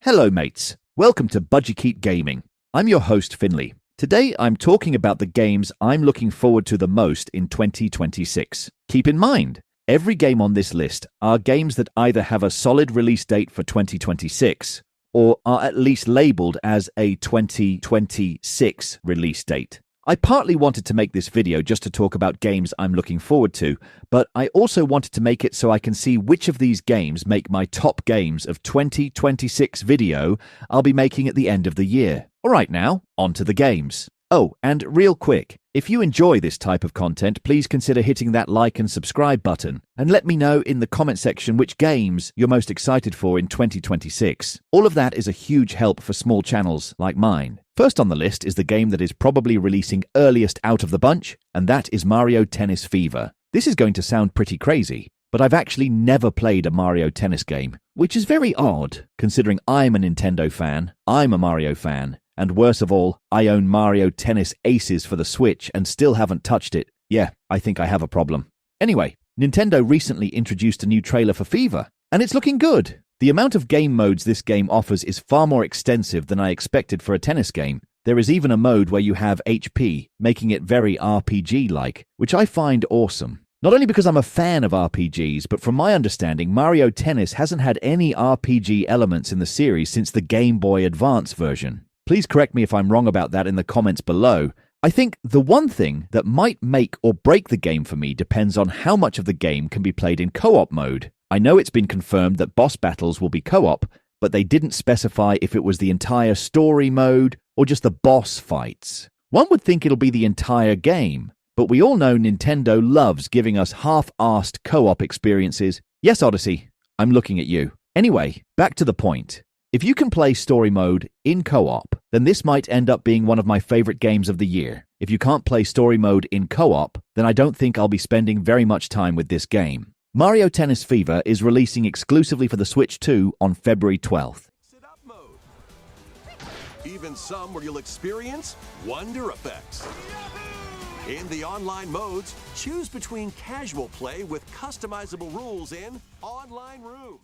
Hello mates, welcome to Budgie Gaming. I'm your host Finley. Today I'm talking about the games I'm looking forward to the most in 2026. Keep in mind, every game on this list are games that either have a solid release date for 2026 or are at least labeled as a 2026 release date. I partly wanted to make this video just to talk about games I'm looking forward to, but I also wanted to make it so I can see which of these games make my top games of 2026 video I'll be making at the end of the year. Alright now, on to the games. Oh, and real quick, if you enjoy this type of content, please consider hitting that like and subscribe button, and let me know in the comment section which games you're most excited for in 2026. All of that is a huge help for small channels like mine. First on the list is the game that is probably releasing earliest out of the bunch, and that is Mario Tennis Fever. This is going to sound pretty crazy, but I've actually never played a Mario Tennis game, which is very odd, considering I'm a Nintendo fan, I'm a Mario fan, and worse of all, I own Mario Tennis Aces for the Switch and still haven't touched it. Yeah, I think I have a problem. Anyway, Nintendo recently introduced a new trailer for Fever, and it's looking good. The amount of game modes this game offers is far more extensive than I expected for a tennis game. There is even a mode where you have HP, making it very RPG-like, which I find awesome. Not only because I'm a fan of RPGs, but from my understanding, Mario Tennis hasn't had any RPG elements in the series since the Game Boy Advance version. Please correct me if I'm wrong about that in the comments below. I think the one thing that might make or break the game for me depends on how much of the game can be played in co-op mode. I know it's been confirmed that boss battles will be co-op, but they didn't specify if it was the entire story mode or just the boss fights. One would think it'll be the entire game, but we all know Nintendo loves giving us half-arsed co-op experiences. Yes, Odyssey, I'm looking at you. Anyway, back to the point. If you can play story mode in co-op, then this might end up being one of my favorite games of the year. If you can't play story mode in co-op, then I don't think I'll be spending very much time with this game. Mario Tennis Fever is releasing exclusively for the Switch 2 on February 12th. Even some where you'll experience wonder effects. In the online modes, choose between casual play with customizable rules in Online Room.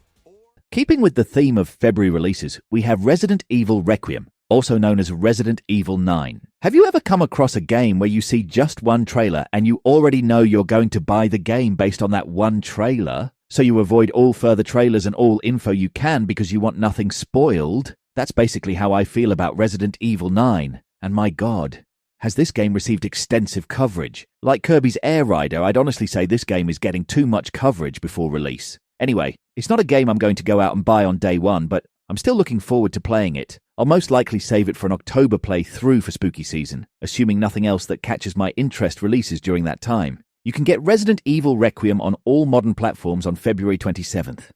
Keeping with the theme of February releases, we have Resident Evil Requiem, also known as Resident Evil 9. Have you ever come across a game where you see just one trailer and you already know you're going to buy the game based on that one trailer? So you avoid all further trailers and all info you can because you want nothing spoiled? That's basically how I feel about Resident Evil 9. And my God, has this game received extensive coverage? Like Kirby's Air Rider, I'd honestly say this game is getting too much coverage before release. Anyway, it's not a game I'm going to go out and buy on day one, but I'm still looking forward to playing it. I'll most likely save it for an October playthrough for spooky season, assuming nothing else that catches my interest releases during that time. You can get Resident Evil Requiem on all modern platforms on February 27th.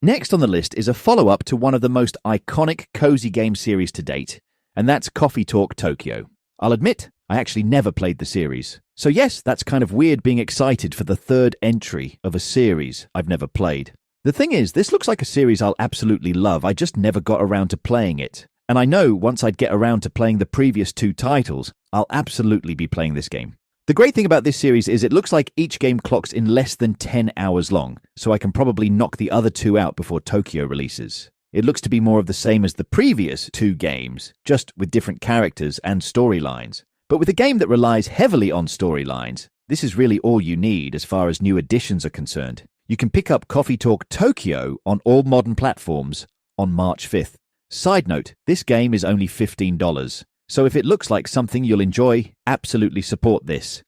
Next on the list is a follow-up to one of the most iconic cozy game series to date, and that's Coffee Talk Tokyo. I'll admit, I actually never played the series. So yes, that's kind of weird being excited for the third entry of a series I've never played. The thing is, this looks like a series I'll absolutely love, I just never got around to playing it. And I know once I'd get around to playing the previous two titles, I'll absolutely be playing this game. The great thing about this series is it looks like each game clocks in less than 10 hours long, so I can probably knock the other two out before Tokyo releases. It looks to be more of the same as the previous two games, just with different characters and storylines. But with a game that relies heavily on storylines, this is really all you need as far as new additions are concerned. You can pick up Coffee Talk Tokyo on all modern platforms on March 5th. Side note, this game is only $15. So if it looks like something you'll enjoy, absolutely support this.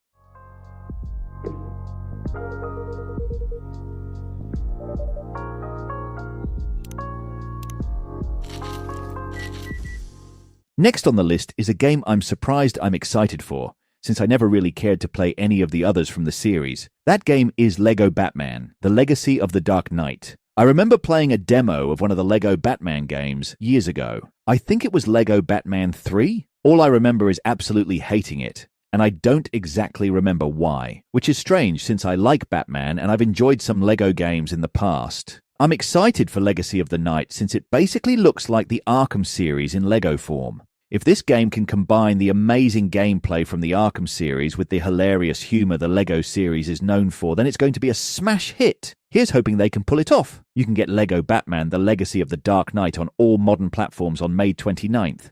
Next on the list is a game I'm surprised I'm excited for, since I never really cared to play any of the others from the series. That game is Lego Batman: The Legacy of the Dark Knight. I remember playing a demo of one of the Lego Batman games years ago. I think it was Lego Batman 3? All I remember is absolutely hating it, and I don't exactly remember why, which is strange since I like Batman and I've enjoyed some Lego games in the past. I'm excited for Legacy of the Night since it basically looks like the Arkham series in Lego form. If this game can combine the amazing gameplay from the Arkham series with the hilarious humor the LEGO series is known for, then it's going to be a smash hit. Here's hoping they can pull it off. You can get LEGO Batman: The Legacy of the Dark Knight on all modern platforms on May 29th.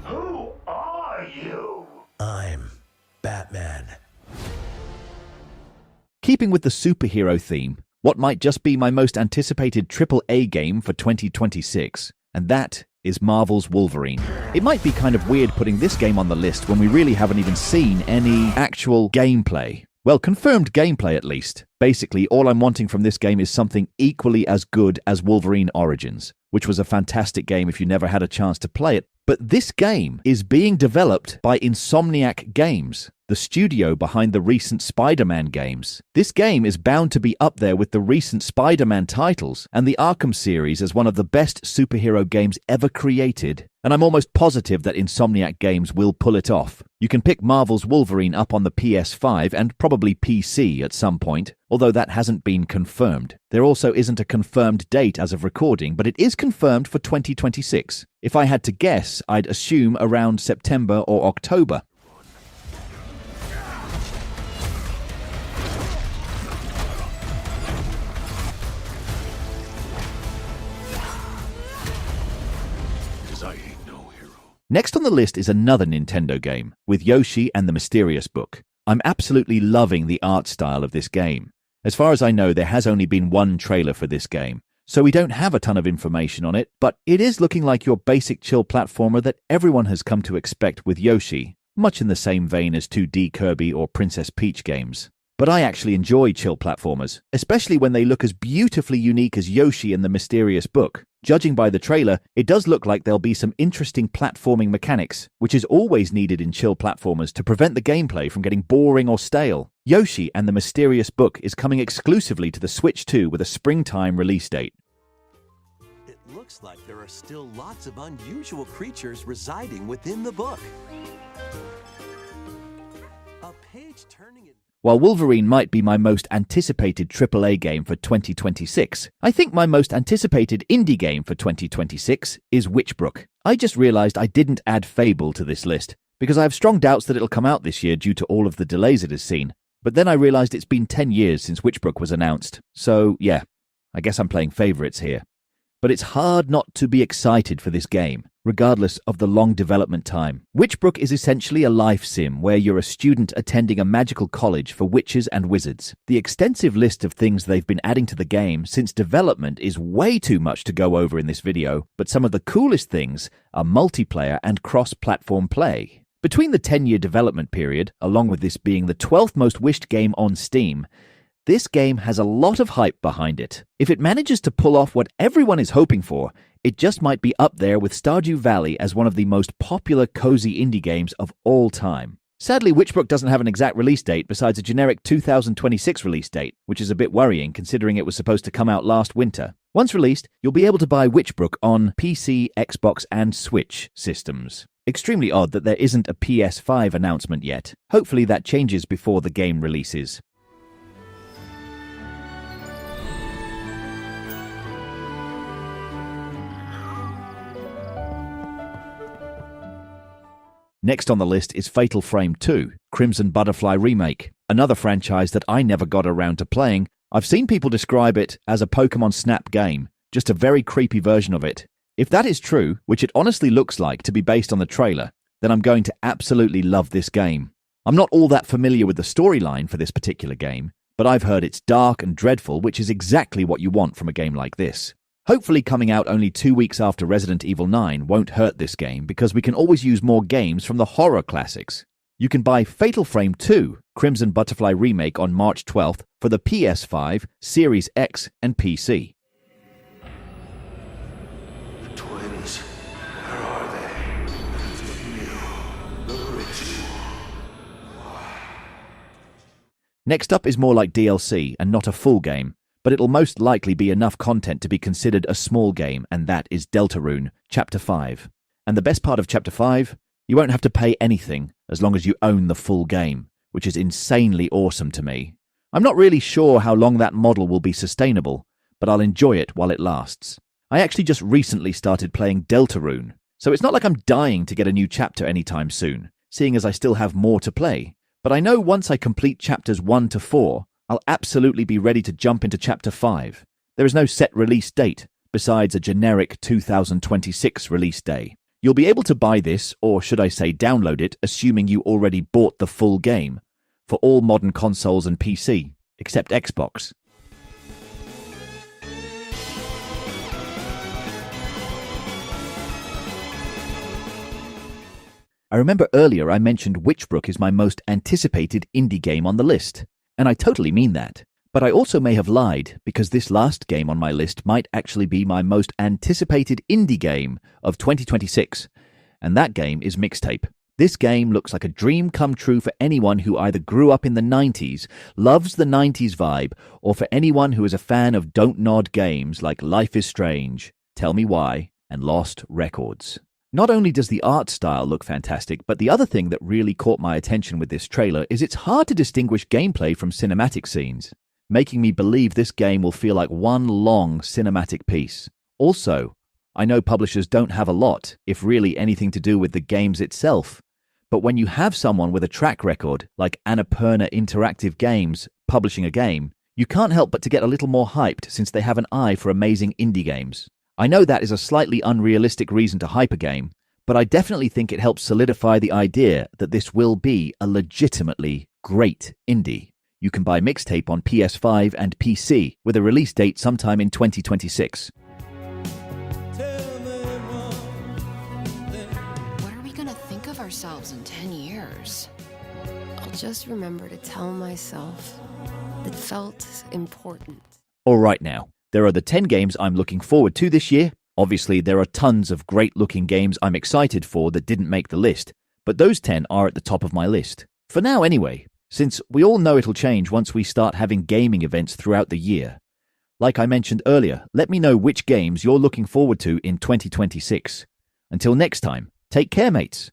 Who are you? I'm Batman. Keeping with the superhero theme, what might just be my most anticipated AAA game for 2026, and that is Marvel's Wolverine. It might be kind of weird putting this game on the list when we really haven't even seen any actual gameplay. Well, confirmed gameplay at least. Basically, all I'm wanting from this game is something equally as good as Wolverine Origins, which was a fantastic game if you never had a chance to play it. But this game is being developed by Insomniac Games, the studio behind the recent Spider-Man games. This game is bound to be up there with the recent Spider-Man titles and the Arkham series as one of the best superhero games ever created. And I'm almost positive that Insomniac Games will pull it off. You can pick Marvel's Wolverine up on the PS5 and probably PC at some point, although that hasn't been confirmed. There also isn't a confirmed date as of recording, but it is confirmed for 2026. If I had to guess, I'd assume around September or October. Next on the list is another Nintendo game, with Yoshi and the Mysterious Book. I'm absolutely loving the art style of this game. As far as I know, there has only been one trailer for this game, so we don't have a ton of information on it, but it is looking like your basic chill platformer that everyone has come to expect with Yoshi, much in the same vein as 2D Kirby or Princess Peach games. But I actually enjoy chill platformers, especially when they look as beautifully unique as Yoshi and the Mysterious Book. Judging by the trailer, it does look like there'll be some interesting platforming mechanics, which is always needed in chill platformers to prevent the gameplay from getting boring or stale. Yoshi and the Mysterious Book is coming exclusively to the Switch 2 with a springtime release date. It looks like there are still lots of unusual creatures residing within the book. A page turning in. While Wolverine might be my most anticipated AAA game for 2026, I think my most anticipated indie game for 2026 is Witchbrook. I just realized I didn't add Fable to this list, because I have strong doubts that it'll come out this year due to all of the delays it has seen. But then I realized it's been 10 years since Witchbrook was announced. So yeah, I guess I'm playing favorites here. But it's hard not to be excited for this game, regardless of the long development time. Witchbrook is essentially a life sim where you're a student attending a magical college for witches and wizards. The extensive list of things they've been adding to the game since development is way too much to go over in this video, but some of the coolest things are multiplayer and cross-platform play. Between the 10-year development period, along with this being the 12th most wished game on Steam, this game has a lot of hype behind it. If it manages to pull off what everyone is hoping for, it just might be up there with Stardew Valley as one of the most popular cozy indie games of all time. Sadly, Witchbrook doesn't have an exact release date besides a generic 2026 release date, which is a bit worrying considering it was supposed to come out last winter. Once released, you'll be able to buy Witchbrook on PC, Xbox, and Switch systems. Extremely odd that there isn't a PS5 announcement yet. Hopefully that changes before the game releases. Next on the list is Fatal Frame 2, Crimson Butterfly Remake, another franchise that I never got around to playing. I've seen people describe it as a Pokemon Snap game, just a very creepy version of it. If that is true, which it honestly looks like to be based on the trailer, then I'm going to absolutely love this game. I'm not all that familiar with the storyline for this particular game, but I've heard it's dark and dreadful, which is exactly what you want from a game like this. Hopefully coming out only 2 weeks after Resident Evil 9 won't hurt this game because we can always use more games from the horror classics. You can buy Fatal Frame 2, Crimson Butterfly Remake on March 12th for the PS5, Series X, and PC. The twins, where are they? The ritual. Next up is more like DLC and not a full game, but it'll most likely be enough content to be considered a small game, and that is Deltarune, Chapter 5. And the best part of Chapter 5? You won't have to pay anything as long as you own the full game, which is insanely awesome to me. I'm not really sure how long that model will be sustainable, but but I'll enjoy it while it lasts. I actually just recently started playing Deltarune, so it's not like I'm dying to get a new chapter anytime soon, seeing as I still have more to play. But I know once I complete chapters 1 to 4, I'll absolutely be ready to jump into chapter 5. There is no set release date, besides a generic 2026 release day. You'll be able to buy this, or should I say download it, assuming you already bought the full game, for all modern consoles and PC, except Xbox. I remember earlier I mentioned Witchbrook is my most anticipated indie game on the list, and I totally mean that. But I also may have lied, because this last game on my list might actually be my most anticipated indie game of 2026, and that game is Mixtape. This game looks like a dream come true for anyone who either grew up in the 90s, loves the 90s vibe, or for anyone who is a fan of Don't Nod games like Life is Strange, Tell Me Why, and Lost Records. Not only does the art style look fantastic, but the other thing that really caught my attention with this trailer is it's hard to distinguish gameplay from cinematic scenes, making me believe this game will feel like one long cinematic piece. Also, I know publishers don't have a lot, if really anything to do with the games itself, but when you have someone with a track record like Annapurna Interactive Games publishing a game, you can't help but to get a little more hyped since they have an eye for amazing indie games. I know that is a slightly unrealistic reason to hype a game, but I definitely think it helps solidify the idea that this will be a legitimately great indie. You can buy Mixtape on PS5 and PC, with a release date sometime in 2026. What are we gonna think of ourselves in 10 years? I'll just remember to tell myself it felt important. All right now, there are the 10 games I'm looking forward to this year. Obviously, there are tons of great-looking games I'm excited for that didn't make the list, but those 10 are at the top of my list. For now anyway, since we all know it'll change once we start having gaming events throughout the year. Like I mentioned earlier, let me know which games you're looking forward to in 2026. Until next time, take care, mates.